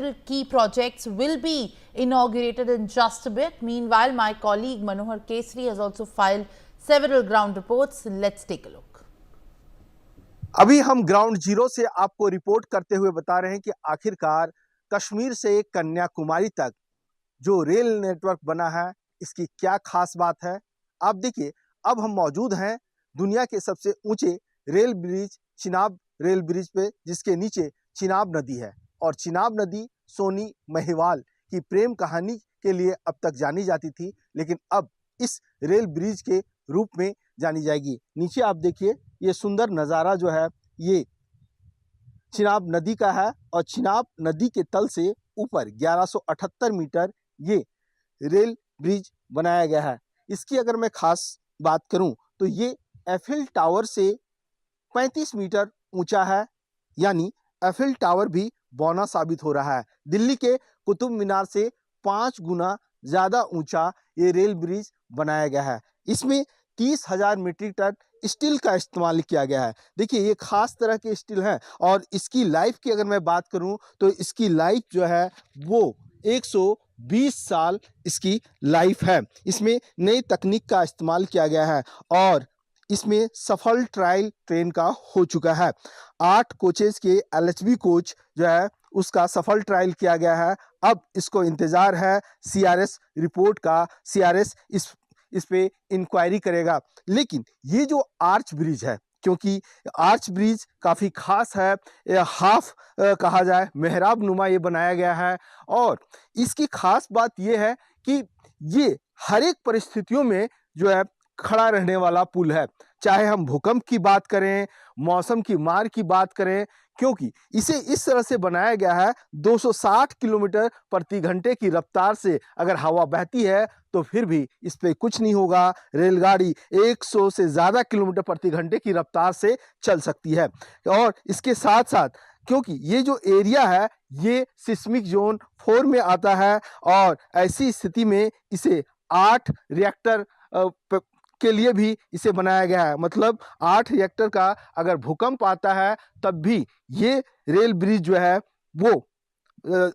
key projects will be inaugurated in just a bit. Meanwhile, my colleague Manohar Kesri has also filed several ground reports. Let's take a look. अभी हम ground zero से आपको report करते हुए बता रहे हैं कि आखिरकार कश्मीर से कन्याकुमारी तक जो रेल नेटवर्क बना है, इसकी क्या खास बात है। आप देखिए, अब हम मौजूद हैं दुनिया के सबसे ऊंचे rail bridge, Chenab rail bridge पे, जिसके नीचे चिनाब नदी है। और चिनाब नदी सोनी महिवाल की प्रेम कहानी के लिए अब तक जानी जाती थी, लेकिन अब इस रेल ब्रिज के रूप में जानी जाएगी। नीचे आप देखिए, ये सुंदर नज़ारा जो है ये चिनाब नदी का है, और चिनाब नदी के तल से ऊपर 1178 मीटर ये रेल ब्रिज बनाया गया है। इसकी अगर मैं खास बात करूं तो ये एफिल टावर से 35 मीटर ऊंचा है, यानी एफिल टावर भी बौना साबित हो रहा है। दिल्ली के कुतुब मीनार से 5 गुना ज़्यादा ऊंचा ये रेल ब्रिज बनाया गया है। इसमें 30,000 मीट्रिक टन स्टील का इस्तेमाल किया गया है। देखिए, ये खास तरह के स्टील हैं, और इसकी लाइफ की अगर मैं बात करूं तो इसकी लाइफ जो है वो 120 साल इसकी लाइफ है। इसमें नई तकनीक का इस्तेमाल किया गया है, और इसमें सफल ट्रायल ट्रेन का हो चुका है। 8 कोचेज के एलएचबी कोच जो है उसका सफल ट्रायल किया गया है। अब इसको इंतजार है सीआरएस रिपोर्ट का। सीआरएस इस पे इंक्वायरी करेगा। लेकिन ये जो आर्च ब्रिज है, क्योंकि आर्च ब्रिज काफ़ी खास है, हाफ कहा जाए मेहराब नुमा ये बनाया गया है। और इसकी खास बात ये है कि ये हर एक परिस्थितियों में जो है खड़ा रहने वाला पुल है। चाहे हम भूकंप की बात करें, मौसम की मार की बात करें, क्योंकि इसे इस तरह से बनाया गया है 260 किलोमीटर प्रति घंटे की रफ्तार से अगर हवा बहती है तो फिर भी इस पे कुछ नहीं होगा। रेलगाड़ी 100 से ज़्यादा किलोमीटर प्रति घंटे की रफ्तार से चल सकती है। और इसके साथ साथ क्योंकि ये जो एरिया है ये सिस्मिक जोन 4 में आता है, और ऐसी स्थिति में इसे 8 रिएक्टर के लिए भी इसे बनाया गया है। मतलब 8 रिएक्टर का अगर भूकंप आता है तब भी ये रेल ब्रिज जो है वो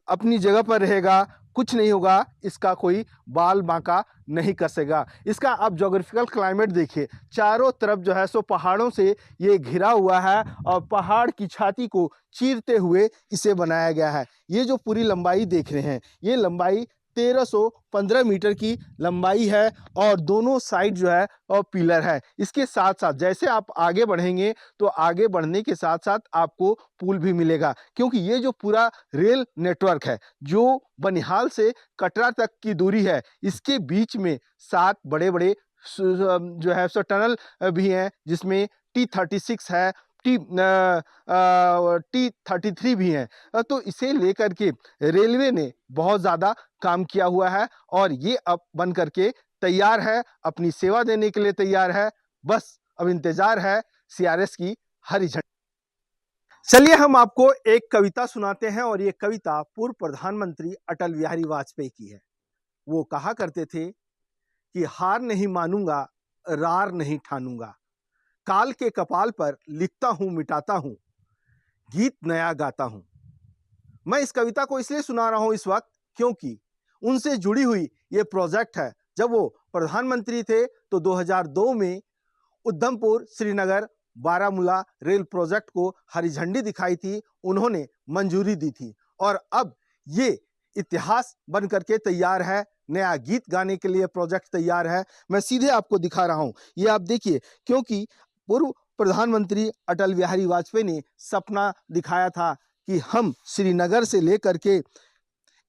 अपनी जगह पर रहेगा, कुछ नहीं होगा, इसका कोई बाल बांका नहीं कसेगा। इसका आप ज्योग्राफिकल क्लाइमेट देखिए, चारों तरफ जो है सो पहाड़ों से ये घिरा हुआ है, और पहाड़ की छाती को चीरते हुए इसे बनाया गया है। ये जो पूरी लंबाई देख रहे हैं, ये लंबाई 1315 मीटर की लंबाई है, और दोनों साइड जो है और पिलर है। इसके साथ साथ जैसे आप आगे बढ़ेंगे तो आगे बढ़ने के साथ साथ आपको पुल भी मिलेगा, क्योंकि ये जो पूरा रेल नेटवर्क है जो बनिहाल से कटरा तक की दूरी है, इसके बीच में 7 बड़े बड़े जो है सो टनल भी हैं, जिसमें T36 है, T33 भी हैं। तो इसे लेकर के रेलवे ने बहुत ज़्यादा काम किया हुआ है, और ये अब बन करके तैयार है, अपनी सेवा देने के लिए तैयार है। बस अब इंतजार है सीआरएस की हरी झंडी। चलिए हम आपको एक कविता सुनाते हैं, और ये कविता पूर्व प्रधानमंत्री अटल बिहारी वाजपेयी की है। वो कहा करते थे कि हार नहीं मानूंगा, रार नहीं ठानूंगा, काल के कपाल पर लिखता हूं मिटाता हूं, गीत नया गाता हूं। मैं इस कविता को इसलिए सुना रहा हूं इस वक्त क्योंकि उनसे जुड़ी हुई ये प्रोजेक्ट है। जब वो प्रधानमंत्री थे तो 2002 में उधमपुर श्रीनगर बारामूला रेल प्रोजेक्ट को हरी झंडी दिखाई थी, उन्होंने मंजूरी दी थी, और अब ये इतिहास बन करके तैयार है। नया गीत गाने के लिए प्रोजेक्ट तैयार है। मैं सीधे आपको दिखा रहा हूं, ये आप देखिए, क्योंकि पूर्व प्रधानमंत्री अटल बिहारी वाजपेयी ने सपना दिखाया था कि हम श्रीनगर से लेकर के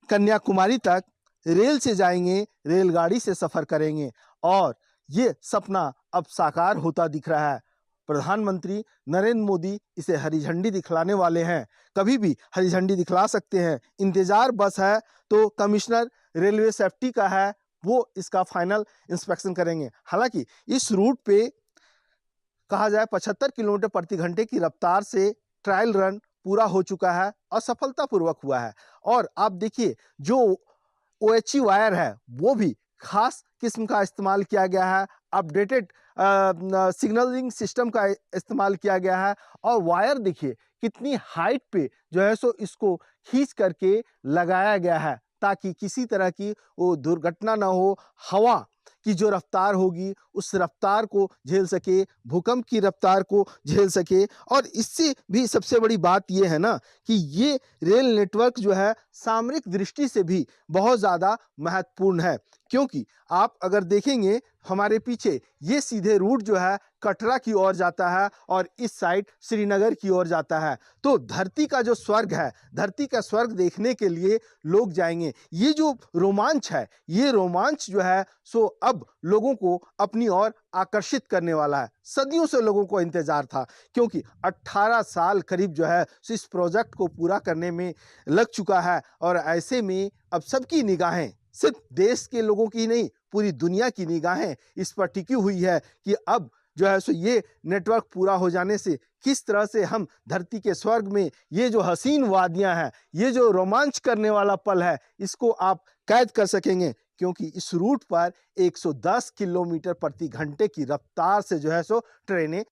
कन्याकुमारी तक रेल से जाएंगे, रेलगाड़ी से सफर करेंगे, और ये सपना अब साकार होता दिख रहा है। प्रधानमंत्री नरेंद्र मोदी इसे हरी झंडी दिखलाने वाले हैं, कभी भी हरी झंडी दिखला सकते हैं। इंतजार बस है तो कमिश्नर रेलवे सेफ्टी का है, वो इसका फाइनल इंस्पेक्शन करेंगे। हालांकि इस रूट पे कहा जाए 75 किलोमीटर प्रति घंटे की रफ्तार से ट्रायल रन पूरा हो चुका है और सफलतापूर्वक हुआ है। और आप देखिए, जो OHE वायर है वो भी खास किस्म का इस्तेमाल किया गया है, अपडेटेड सिग्नलिंग सिस्टम का इस्तेमाल किया गया है। और वायर देखिए कितनी हाइट पे जो है सो इसको खींच करके लगाया गया है ताकि किसी तरह की वो दुर्घटना ना हो, हवा की जो रफ्तार होगी उस रफ्तार को झेल सके, भूकंप की रफ्तार को झेल सके। और इससे भी सबसे बड़ी बात ये है ना कि ये रेल नेटवर्क जो है सामरिक दृष्टि से भी बहुत ज़्यादा महत्वपूर्ण है, क्योंकि आप अगर देखेंगे हमारे पीछे ये सीधे रूट जो है कटरा की ओर जाता है और इस साइड श्रीनगर की ओर जाता है। तो धरती का जो स्वर्ग है, धरती का स्वर्ग देखने के लिए लोग जाएंगे। ये जो रोमांच है, ये रोमांच जो है सो अब लोगों को अपनी ओर आकर्षित करने वाला है। सदियों से लोगों को इंतजार था, क्योंकि 18 साल करीब जो है सो इस प्रोजेक्ट को पूरा करने में लग चुका है। और ऐसे में अब सबकी निगाहें, सिर्फ देश के लोगों की नहीं, पूरी दुनिया की निगाहें इस पर टिकी हुई है कि अब जो है सो ये नेटवर्क पूरा हो जाने से किस तरह से हम धरती के स्वर्ग में ये जो हसीन वादियां हैं, ये जो रोमांच करने वाला पल है, इसको आप कैद कर सकेंगे। क्योंकि इस रूट पर 110 किलोमीटर प्रति घंटे की रफ्तार से जो है सो ट्रेनें।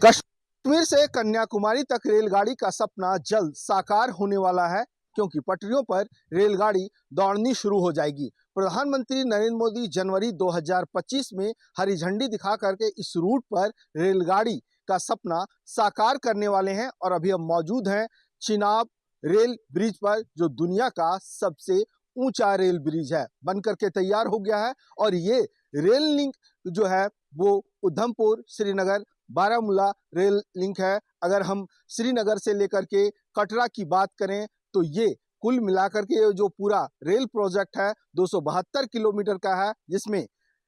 कश्मीर से कन्याकुमारी तक रेलगाड़ी का सपना जल्द साकार होने वाला है, क्योंकि पटरियों पर रेलगाड़ी दौड़नी शुरू हो जाएगी। प्रधानमंत्री नरेंद्र मोदी जनवरी 2025 में हरी झंडी दिखा करके इस रूट पर रेलगाड़ी का सपना साकार करने वाले हैं। और अभी हम मौजूद हैं चिनाब रेल ब्रिज पर, जो दुनिया का सबसे ऊंचा रेल ब्रिज है, बनकर के तैयार हो गया है। और ये रेल लिंक जो है वो उधमपुर श्रीनगर बारामूला रेल लिंक है। अगर हम श्रीनगर से लेकर के कटरा की बात करें तो ये कुल मिलाकर के जो पूरा रेल प्रोजेक्ट है 272 किलोमीटर का है, जिसमें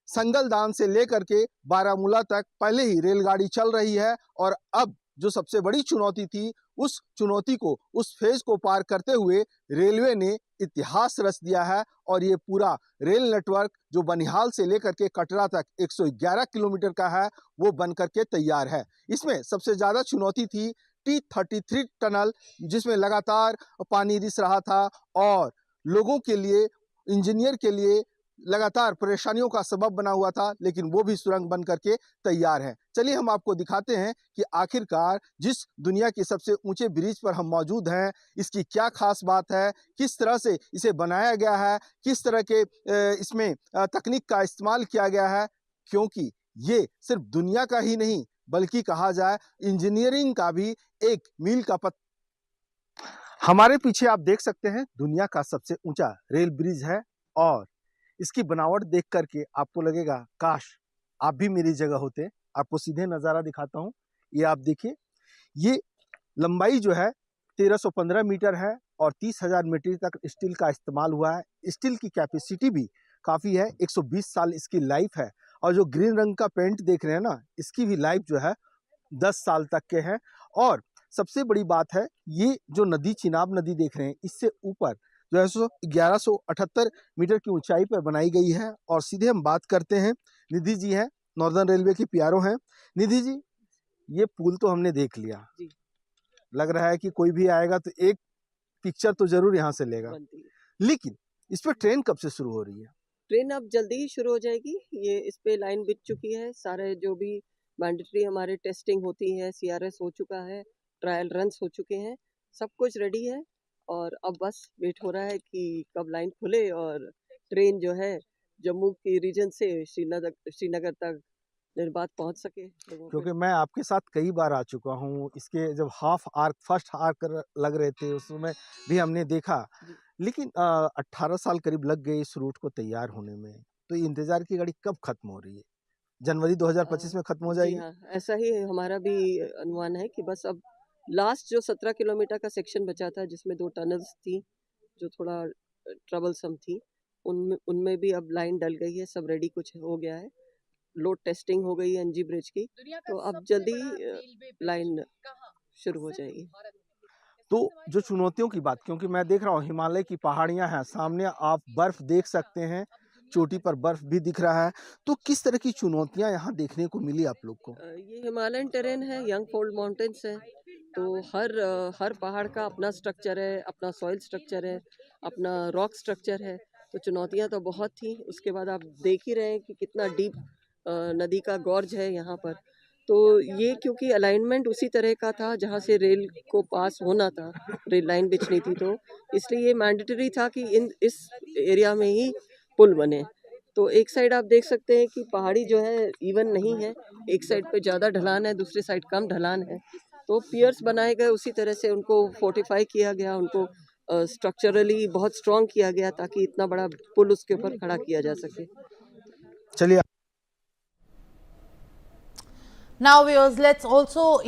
संगलदान से लेकर के बारामूला तक पहले ही रेलगाड़ी चल रही है। और अब जो सबसे बड़ी चुनौती थी, उस चुनौती को, उस फेज को पार करते हुए रेलवे ने इतिहास रच दिया है। और ये पूरा रेल नेटवर्क जो बनिहाल से लेकर के कटरा तक 111 किलोमीटर का है, वो बनकर के तैयार है। इसमें सबसे ज्यादा चुनौती थी T33 टनल, जिसमें लगातार पानी रिस रहा था और लोगों के लिए, इंजीनियर के लिए लगातार परेशानियों का सबब बना हुआ था, लेकिन वो भी सुरंग बन करके तैयार है। चलिए हम आपको दिखाते हैं कि आखिरकार जिस दुनिया के सबसे ऊंचे ब्रिज पर हम मौजूद हैं, इसकी क्या खास बात है, किस तरह से इसे बनाया गया है, किस तरह के इसमें तकनीक का इस्तेमाल किया गया है। क्योंकि ये सिर्फ दुनिया का ही नहीं, बल्कि कहा जाए इंजीनियरिंग का भी एक मील का पत्थर। हमारे पीछे आप देख सकते हैं दुनिया का सबसे ऊंचा रेल ब्रिज है। और इसकी बनावट देख करके आपको लगेगा काश आप भी मेरी जगह होते। आपको सीधे नज़ारा दिखाता हूँ, ये आप देखिए, ये लंबाई जो है 1315 मीटर है और 30,000 मीटर तक स्टील का इस्तेमाल हुआ है। स्टील की कैपेसिटी भी काफ़ी है, 120 साल इसकी लाइफ है। और जो ग्रीन रंग का पेंट देख रहे हैं ना, इसकी भी लाइफ जो है 10 साल तक के हैं। और सबसे बड़ी बात है, ये जो नदी चिनाब नदी देख रहे हैं, इससे ऊपर जो है सो 1178 मीटर की ऊंचाई पर बनाई गई है। और सीधे हम बात करते हैं, निधि जी हैं, नॉर्दर्न रेलवे की पीआरओ हैं। निधि जी, ये पुल तो हमने देख लिया, लग रहा है कि कोई भी आएगा तो एक पिक्चर तो जरूर यहाँ से लेगा, लेकिन इस पर ट्रेन कब से शुरू हो रही है? ट्रेन अब जल्दी ही शुरू हो जाएगी। ये इस पे लाइन बिछ चुकी है, सारे जो भी मैंडेटरी हमारे टेस्टिंग होती है, सीआरएस हो चुका है, ट्रायल रन्स हो चुके हैं, सब कुछ रेडी है। और अब बस वेट हो रहा है कि कब लाइन खुले और ट्रेन जो है जम्मू की रीजन से श्रीनगर तक निर्बाध पहुंच सके लोगों क्योंकि पे। मैं आपके साथ कई बार आ चुका हूँ, इसके जब हाफ आर्क, फर्स्ट आर्क लग रहे थे उसमें भी हमने देखा, लेकिन 18 साल करीब लग गए इस रूट को तैयार होने में। तो ये इंतजार की घड़ी कब खत्म हो रही है? जनवरी 2025 में खत्म हो जी जाएगी? हाँ, ऐसा ही हमारा भी अनुमान है कि बस अब लास्ट जो 17 किलोमीटर का सेक्शन बचा था, जिसमें 2 टनल्स थी जो थोड़ा ट्रबलसम थी, उनमें उनमें भी अब लाइन डल गई है, सब रेडी कुछ हो गया है, लोड टेस्टिंग हो गई है एनजी ब्रिज की, तो अब जल्दी लाइन शुरू हो जाएगी। तो जो चुनौतियों की बात, क्योंकि मैं देख रहा हूँ हिमालय की पहाड़ियां हैं सामने, आप बर्फ देख सकते हैं, चोटी पर बर्फ भी दिख रहा है। तो किस तरह की चुनौतियां यहाँ देखने को मिली आप लोग को? ये हिमालयन टेरेन है, यंग फोल्ड माउंटेन्स है, तो हर पहाड़ का अपना स्ट्रक्चर है, अपना सॉइल स्ट्रक्चर है, अपना रॉक स्ट्रक्चर है। तो चुनौतियाँ तो बहुत थी। उसके बाद आप देख ही रहे हैं कि कितना डीप नदी का गॉर्ज है यहाँ पर। तो ये क्योंकि अलाइनमेंट उसी तरह का था जहाँ से रेल को पास होना था, रेल लाइन बिछनी थी, तो इसलिए ये मैंडेटरी था कि इस एरिया में ही पुल बने। तो एक साइड आप देख सकते हैं कि पहाड़ी जो है इवन नहीं है, एक साइड पे ज़्यादा ढलान है, दूसरी साइड कम ढलान है। तो पियर्स बनाए गए, उसी तरह से उनको फोर्टिफाई किया गया, उनको स्ट्रक्चरली बहुत स्ट्रॉन्ग किया गया ताकि इतना बड़ा पुल उसके ऊपर खड़ा किया जा सके। चलिए Now viewers, let's also